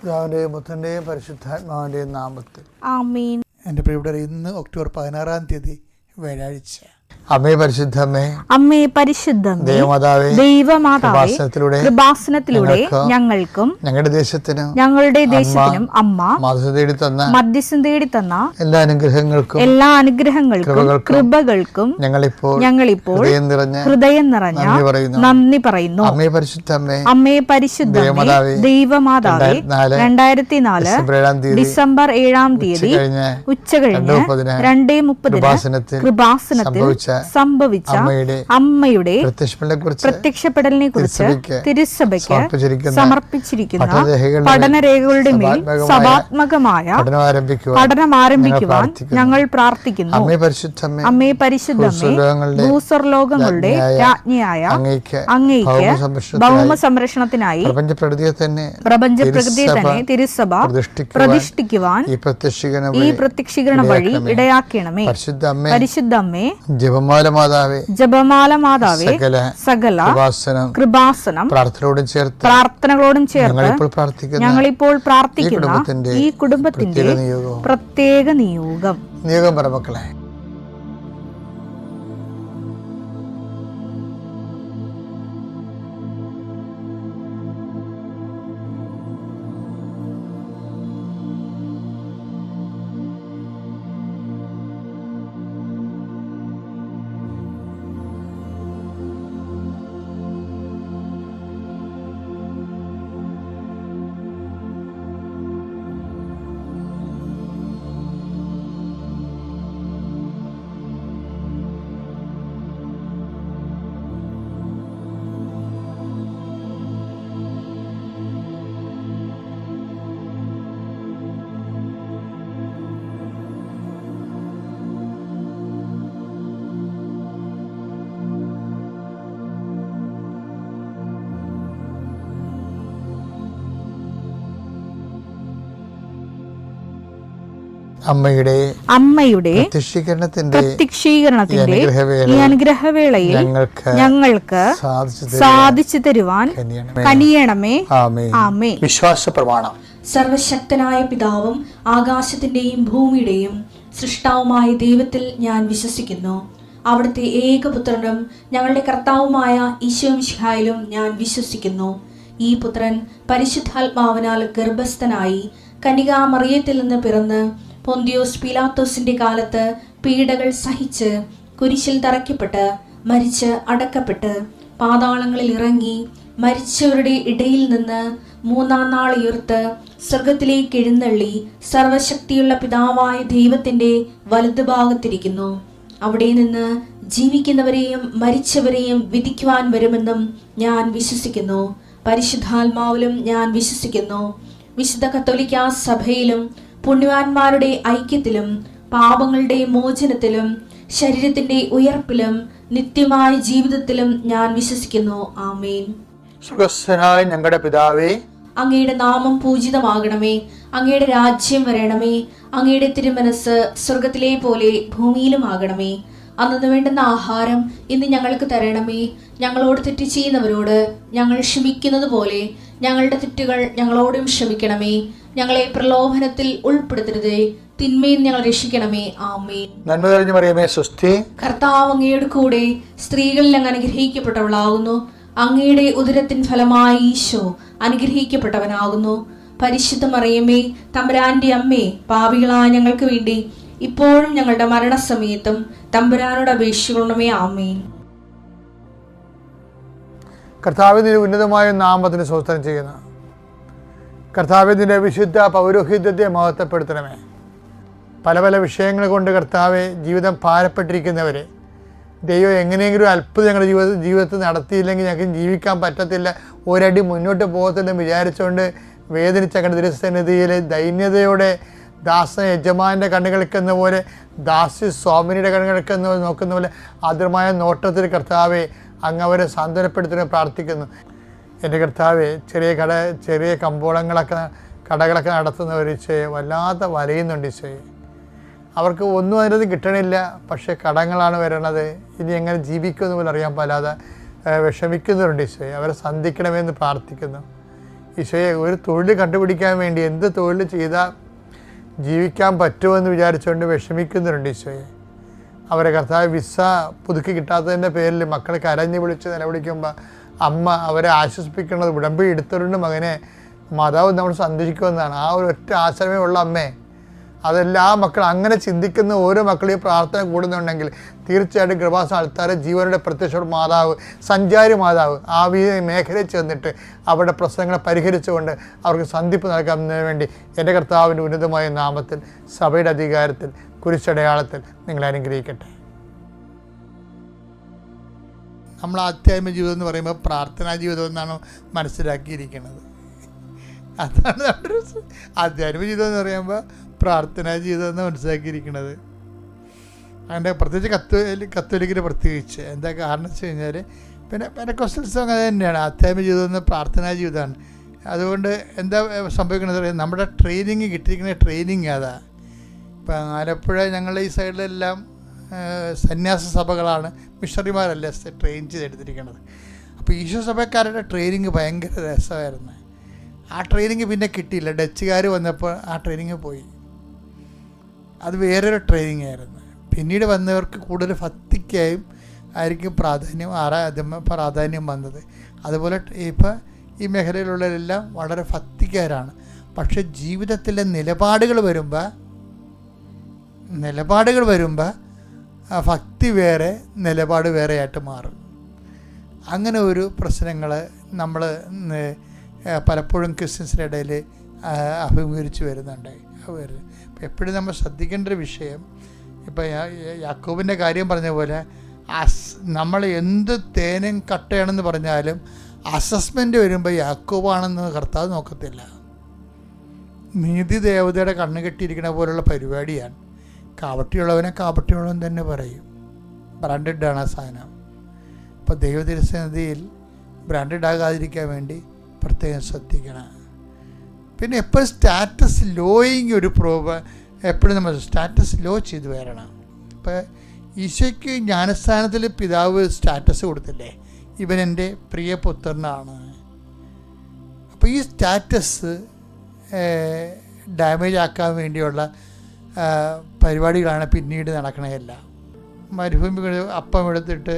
പിതാവിൻ്റെയും പുത്രൻ്റെയും പരിശുദ്ധാത്മാവിൻ്റെയും നാമത്തിൽ ആമേൻ. എൻ്റെ പ്രിയപ്പെട്ടവരെ, ഇന്ന് ഒക്ടോബർ 16 വ്യാഴാഴ്ച. അമ്മേ പരിശുദ്ധമ്മേ, അമ്മേ പരിശുദ്ധമ്മേ, ദൈവമാതാവേ, ദൈവമാതാവേ, കൃപാസനത്തിലൂടെ ഞങ്ങൾക്കും ഞങ്ങളുടെ ദേശത്തിനും അമ്മ മധ്യസ്ഥം തേടി തന്ന എല്ലാ അനുഗ്രഹങ്ങൾക്കും കൃപകൾക്കും ഞങ്ങളിപ്പോൾ ഹൃദയം നിറഞ്ഞ നന്ദി പറയുന്നു. അമ്മേ പരിശുദ്ധമ്മേ, അമ്മേ പരിശുദ്ധമ്മേ, ദൈവമാതാവേ, 2004 ഡിസംബർ 7 ഉച്ചകഴിഞ്ഞ് 2:30 കൃപാസനത്തിൽ സംഭവിച്ച അമ്മയുടെ പ്രത്യക്ഷപ്പെടലിനെ കുറിച്ച് തിരുസഭയ്ക്ക് സമർപ്പിച്ചിരിക്കുന്ന പഠനരേഖകളുടെ മേൽ സഭാത്മകമായ പഠനം ആരംഭിക്കുവാൻ ഞങ്ങൾ പ്രാർത്ഥിക്കുന്നു. അമ്മേ പരിശുദ്ധമ്മേ, ഭൂസ്വർലോകങ്ങളുടെ രാജ്ഞിയായ അങ്ങയ്ക്ക് ഭൗമ സംരക്ഷണത്തിനായി പ്രപഞ്ചപ്രകൃതിയെ തന്നെ തിരുസഭ പ്രതിഷ്ഠിക്കുവാൻ ഈ പ്രത്യക്ഷീകരണ വഴി ഇടയാക്കണമേ. പരിശുദ്ധമ്മേ, ജപമാല മാതാവേ, സകല കൃപാസനം പ്രാർത്ഥനകളോടും ചേർത്ത് ഞങ്ങളിപ്പോൾ പ്രാർത്ഥിക്കുന്ന ഈ കുടുംബത്തിന്റെ പ്രത്യേക നിയോഗം പറമക്കളെ. അമ്മയുടെ പ്രത്യക്ഷീകരണത്തിന്റെ ഈ അനുഗ്രഹവേളയിൽ ഞങ്ങൾക്ക് സാധിച്ചു തരുവാൻ കനിയണമേ. ആമേൻ. വിശ്വാസ പ്രമാണം. സർവശക്തനായ പിതാവും ആകാശത്തിന്റെയും ഭൂമിയുടെയും സൃഷ്ടാവുമായ ദൈവത്തിൽ ഞാൻ വിശ്വസിക്കുന്നു. അവിടുത്തെ ഏകപുത്രനും ഞങ്ങളുടെ കർത്താവുമായ ഈശോമിശിഹായിലും ഞാൻ വിശ്വസിക്കുന്നു. ഈ പുത്രൻ പരിശുദ്ധാത്മാവിനാൽ ഗർഭസ്ഥനായി കന്യകാമറിയത്തിൽ നിന്ന് പിറന്ന് പൊന്തിയോസ് പീലാത്തോസിന്റെ കാലത്ത് പീഡകൾ സഹിച്ച് കുരിശിൽ തറയ്ക്കപ്പെട്ട് മരിച്ച് അടക്കപ്പെട്ട് പാതാളങ്ങളിൽ ഇറങ്ങി മരിച്ചവരുടെ ഇടയിൽ നിന്ന് 3-ാം നാൾ ഉയർത്ത് സ്വർഗത്തിലേക്ക് എഴുന്നള്ളി സർവശക്തിയുള്ള പിതാവായ ദൈവത്തിന്റെ വലതുഭാഗത്തിരിക്കുന്നു. അവിടെ നിന്ന് ജീവിക്കുന്നവരെയും മരിച്ചവരെയും വിധിക്കുവാൻ വരുമെന്നും ഞാൻ വിശ്വസിക്കുന്നു. പരിശുദ്ധാത്മാവിലും ഞാൻ വിശ്വസിക്കുന്നു. വിശുദ്ധ കത്തോലിക്കാ സഭയിലും പുണ്യവാന്മാരുടെ ഐക്യത്തിലും പാപങ്ങളുടെ മോചനത്തിലും ശരീരത്തിന്റെ ഉയർപ്പിലും നിത്യമായ ജീവിതത്തിലും ഞാൻ വിശ്വസിക്കുന്നു. ആമേൻ. സുഖസ്ഥനായ ഞങ്ങളുടെ പിതാവേ, അങ്ങയുടെ നാമം പൂജിതമാകണമേ. അങ്ങയുടെ രാജ്യം വരണമേ. അങ്ങയുടെ തിരുമനസ് സ്വർഗത്തിലെ പോലെ ഭൂമിയിലും ആകണമേ. അന്നു വേണ്ടുന്ന ആഹാരം ഇന്ന് ഞങ്ങൾക്ക് തരണമേ. ഞങ്ങളോട് തെറ്റ് ചെയ്യുന്നവരോട് ഞങ്ങൾ ക്ഷമിക്കുന്നത് പോലെ ഞങ്ങളുടെ തെറ്റുകൾ ഞങ്ങളോടും ക്ഷമിക്കണമേ. ഞങ്ങളെ പ്രലോഭനത്തിൽ ഉൾപ്പെടുത്തരുതേ, തിന്മയിൽ ഞങ്ങൾ രക്ഷിക്കണമേ. ആമേൻ. നന്മ നിറഞ്ഞ മറിയമേ, സ്വസ്തി. കർത്താവ് അങ്ങയുടെ കൂടെ സ്ത്രീകളിൽ അങ്ങ് അനുഗ്രഹിക്കപ്പെട്ടവളാകുന്നു. അങ്ങയുടെ ഉദരത്തിൻ ഫലമായി ഈശോ അനുഗ്രഹിക്കപ്പെട്ടവനാകുന്നു. പരിശുദ്ധ മറിയമേ, തമ്പുരാന്റെ അമ്മേ, പാപികളായ ഞങ്ങൾക്ക് വേണ്ടി ഇപ്പോഴും ഞങ്ങളുടെ മരണസമയത്തും തമ്പുരാനോട് അപേക്ഷിക്കണമേ. ആമേൻ. കർത്താവിന്റെ ഉന്നതമായ നാമത്തിന് സ്തോത്രം ചെയ്യുന്നു. കർത്താവിന്റെ വിശുദ്ധ പൗരോഹിത്യത്തെ മഹത്വപ്പെടുത്തണമേ. പല പല വിഷയങ്ങൾ കൊണ്ട് കർത്താവെ ജീവിതം ഭാരപ്പെട്ടിരിക്കുന്നവരെ ദൈവം എങ്ങനെയെങ്കിലും അത്ഭുതം ഞങ്ങളുടെ ജീവിതത്തിൽ നടത്തിയില്ലെങ്കിൽ ഞങ്ങൾക്ക് ജീവിക്കാൻ പറ്റത്തില്ല, ഒരടി മുന്നോട്ട് പോകത്തില്ലെന്ന് വിചാരിച്ചുകൊണ്ട് വേദനിച്ച കണ്ട് തിരുസന്നിധിയിൽ ദൈന്യതയോടെ ദാസൻ യജമാൻ്റെ കണ്ണുകൾക്കെന്ന പോലെ ദാസി സ്വാമിനിയുടെ കണ്ണുകൾക്കെന്ന പോലെ നോക്കുന്ന പോലെ ആദ്യമായ നോട്ടത്തിൽ കർത്താവെ അങ്ങ് അവരെ സാന്ത്വനപ്പെടുത്തുന്ന പ്രാർത്ഥിക്കുന്നു. എൻ്റെ കർത്താവെ, ചെറിയ കടകളൊക്കെ നടത്തുന്നവർ ഈശോയെ വല്ലാതെ വലയുന്നുണ്ട് ഈശോയെ. അവർക്ക് ഒന്നും അതിനകത്ത് കിട്ടണില്ല, പക്ഷേ കടങ്ങളാണ് വരണത്. ഇനി എങ്ങനെ ജീവിക്കുമെന്ന് പോലും അറിയാൻ പാലാതെ വിഷമിക്കുന്നവരുണ്ട് ഈശോയെ. അവരെ സന്ധിക്കണമെന്ന് പ്രാർത്ഥിക്കുന്നു. ഈശോയെ ഒരു തൊഴിൽ കണ്ടുപിടിക്കാൻ വേണ്ടി എന്ത് തൊഴിൽ ചെയ്താൽ ജീവിക്കാൻ പറ്റുമെന്ന് വിചാരിച്ചുകൊണ്ട് വിഷമിക്കുന്നുണ്ട് ഈശോയെ. അവരെ കർത്താവ് വിസ പുതുക്കി കിട്ടാത്തതിൻ്റെ പേരിൽ മക്കളെ കരഞ്ഞ് വിളിച്ച് നിലവിളിക്കുമ്പോൾ അമ്മ അവരെ ആശ്വസിപ്പിക്കുന്നത് ഉടമ്പടി എടുത്തവരുടെ മകനെ മാതാവ് നമ്മൾ സന്ദർശിക്കുമെന്നാണ്. ആ ഒരു ഒറ്റ ആശ്രമേ ഉള്ള അമ്മേ. അതെല്ലാ മക്കൾ അങ്ങനെ ചിന്തിക്കുന്ന ഓരോ മക്കളെയും പ്രാർത്ഥന കൂടുന്നുണ്ടെങ്കിൽ തീർച്ചയായിട്ടും കൃപാസന അൾത്താരെ ജീവനുടെ പ്രത്യക്ഷ മാതാവ്, സഞ്ചാരി മാതാവ് ആ മേഖലയിൽ ചെന്നിട്ട് അവരുടെ പ്രശ്നങ്ങളെ പരിഹരിച്ചുകൊണ്ട് അവർക്ക് സന്ധിപ്പ് നൽകുന്നതിന് വേണ്ടി എൻ്റെ കർത്താവിൻ്റെ ഉന്നതമായ നാമത്തിൽ സഭയുടെ അധികാരത്തിൽ കുരിശടയാളത്തിൽ നിങ്ങളെ അനുഗ്രഹിക്കട്ടെ. നമ്മൾ ആധ്യാത്മിക ജീവിതം എന്ന് പറയുമ്പോൾ പ്രാർത്ഥനാ ജീവിതം എന്നാണ് മനസ്സിലാക്കിയിരിക്കുന്നത്. അതാണ് നമ്മുടെ ആധ്യാത്മിക ജീവിതം എന്ന് പറയുമ്പോൾ പ്രാർത്ഥനാ ജീവിതം എന്ന് മനസ്സിലാക്കിയിരിക്കുന്നത്. അതിൻ്റെ പ്രത്യേകിച്ച് കത്തോലിക്കിന് പ്രത്യേകിച്ച് എന്താ കാരണം വെച്ച് കഴിഞ്ഞാൽ പിന്നെ പെന്തക്കോസ്റ്റൽസും അങ്ങനെ തന്നെയാണ്. ആധ്യാത്മിക ജീവിതം എന്ന് പ്രാർത്ഥനാ ജീവിതമാണ്. അതുകൊണ്ട് എന്താ സംഭവിക്കുന്നത് പറയാം, നമ്മുടെ ട്രെയിനിങ് കിട്ടിയിരിക്കുന്ന ട്രെയിനിങ് അതാ. ഇപ്പം ആലപ്പുഴ ഞങ്ങളുടെ ഈ സൈഡിലെല്ലാം സന്യാസ സഭകളാണ്, മിഷണറിമാരല്ല ട്രെയിൻ ചെയ്തെടുത്തിരിക്കുന്നത്. അപ്പോൾ ഈശോ സഭക്കാരുടെ ട്രെയിനിങ് ഭയങ്കര രസമായിരുന്നു. ആ ട്രെയിനിങ് പിന്നെ കിട്ടിയില്ല. ഡച്ചുകാർ വന്നപ്പോൾ ആ ട്രെയിനിങ് പോയി. അത് വേറൊരു ട്രെയിനിങ് ആയിരുന്നു. പിന്നീട് വന്നവർക്ക് കൂടുതൽ ഭക്തിക്കായും ആയിരിക്കും പ്രാധാന്യം വന്നത്. അതുപോലെ ഇപ്പോൾ ഈ മേഖലയിലുള്ളവരെല്ലാം വളരെ ഭക്തിക്കാരാണ്. പക്ഷെ ജീവിതത്തിലെ നിലപാടുകൾ വരുമ്പോൾ ഭക്തി വേറെ, നിലപാട് വേറെയായിട്ട് മാറും. അങ്ങനെ ഒരു പ്രശ്നങ്ങൾ നമ്മൾ പലപ്പോഴും ക്രിസ്ത്യൻസിൻ്റെ ഇടയിൽ അഭിമുഖീകരിച്ച് വരുന്നുണ്ട്. എപ്പോഴും നമ്മൾ ശ്രദ്ധിക്കേണ്ട ഒരു വിഷയം, ഇപ്പം യാക്കോബിൻ്റെ കാര്യം പറഞ്ഞ പോലെ നമ്മൾ എന്ത് തേനും കട്ടയാണെന്ന് പറഞ്ഞാലും അസസ്മെൻ്റ് വരുമ്പോൾ യാക്കോബാണെന്ന് കർത്താവ് നോക്കത്തില്ല. നീതി ദേവതയുടെ കണ്ണ് കെട്ടിയിരിക്കുന്ന പോലുള്ള പരിപാടിയാണ്. കാപട്യമുള്ളവനെ കാപട്യമുള്ളവൻ തന്നെ പറയും. ബ്രാൻഡഡാണ് ആ സാധനം. അപ്പോൾ ദൈവതിരുസന്നിധിയിൽ ബ്രാൻഡഡ് ആകാതിരിക്കാൻ വേണ്ടി പ്രത്യേകം ശ്രദ്ധിക്കണം. പിന്നെ എപ്പോഴും സ്റ്റാറ്റസ് ലോയിങ് ഒരു എപ്പോഴും നമ്മൾ സ്റ്റാറ്റസ് ലോ ചെയ്ത് വരണം. ഇപ്പോൾ ഈശോയ്ക്ക് ജ്ഞാനസ്ഥാനത്തിൽ പിതാവ് സ്റ്റാറ്റസ് കൊടുത്തില്ലേ, ഇവൻ എൻ്റെ പ്രിയപുത്രനാണ്. അപ്പോൾ ഈ സ്റ്റാറ്റസ് ഡാമേജ് ആക്കാൻ വേണ്ടിയുള്ള പരിപാടികളാണ് പിന്നീട് നടക്കണതെല്ലാം. മരുഭൂമി അപ്പം എടുത്തിട്ട്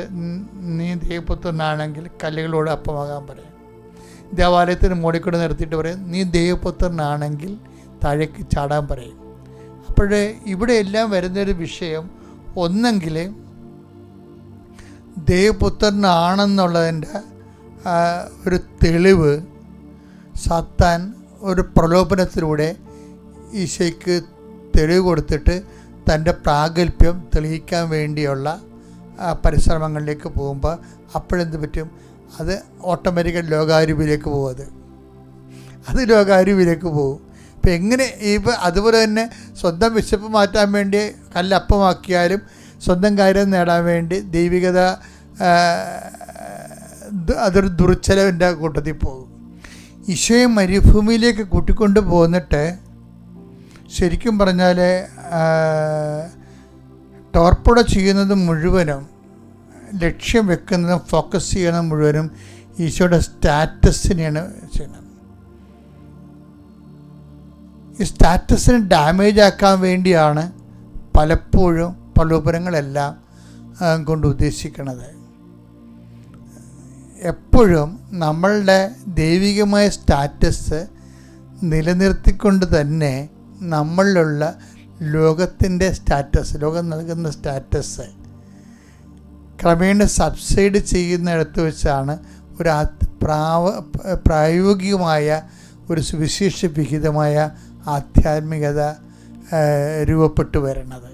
നീ ദൈവപുത്രനാണെങ്കിൽ കല്ലുകളോട് അപ്പമാകാൻ പറയും. ദേവാലയത്തിന് മോടിക്കൂടെ നിർത്തിയിട്ട് പറയും നീ ദൈവപുത്രനാണെങ്കിൽ താഴേക്ക് ചാടാൻ പറയും. അപ്പോഴേ ഇവിടെ എല്ലാം വരുന്നൊരു വിഷയം, ഒന്നെങ്കിൽ ദൈവപുത്രനാണെന്നുള്ളതിൻ്റെ ഒരു തെളിവ് സാത്താൻ ഒരു പ്രലോഭനത്തിലൂടെ ഈശോയ്ക്ക് തെളിവ് കൊടുത്തിട്ട് തൻ്റെ പ്രാഗൽഭ്യം തെളിയിക്കാൻ വേണ്ടിയുള്ള പരിശ്രമങ്ങളിലേക്ക് പോകുമ്പോൾ അപ്പോഴെന്ത് പറ്റും, അത് ഓട്ടോമാറ്റിക്കൽ ലോകാരൂപിയിലേക്ക് പോകും. അത് ലോകാരൂപിയിലേക്ക് പോകും. ഇപ്പം എങ്ങനെ ഇപ്പം അതുപോലെ തന്നെ സ്വന്തം വിശപ്പ് മാറ്റാൻ വേണ്ടി കല്ലപ്പമാക്കിയാലും സ്വന്തം കാര്യം നേടാൻ വേണ്ടി ദൈവികത അതൊരു ദുർച്ചലവിൻ്റെ കൂട്ടത്തിൽ പോകും. ഈശോയെ മരുഭൂമിയിലേക്ക് കൂട്ടിക്കൊണ്ട് പോന്നിട്ട് ശരിക്കും പറഞ്ഞാൽ ടോർപ്പുട ചെയ്യുന്നത് മുഴുവനും, ലക്ഷ്യം വെക്കുന്നതും ഫോക്കസ് ചെയ്യുന്നത് മുഴുവനും ഈശോയുടെ സ്റ്റാറ്റസിനെയാണ് ചെയ്യുന്നത്. ഈ സ്റ്റാറ്റസിനെ ഡാമേജ് ആക്കാൻ വേണ്ടിയാണ് പലപ്പോഴും പ്രലോഭനങ്ങളെല്ലാം കൊണ്ട് ഉദ്ദേശിക്കുന്നത്. എപ്പോഴും നമ്മളുടെ ദൈവികമായ സ്റ്റാറ്റസ് നിലനിർത്തിക്കൊണ്ട് തന്നെ നമ്മളിലുള്ള ലോകത്തിൻ്റെ സ്റ്റാറ്റസ്, ലോകം നൽകുന്ന സ്റ്റാറ്റസ് ക്രമേണ സബ്സൈഡ് ചെയ്യുന്നിടത്ത് വെച്ചാണ് ഒരു പ്രായോഗികമായ ഒരു സുവിശേഷ വിഹിതമായ ആധ്യാത്മികത രൂപപ്പെട്ടു വരുന്നത്.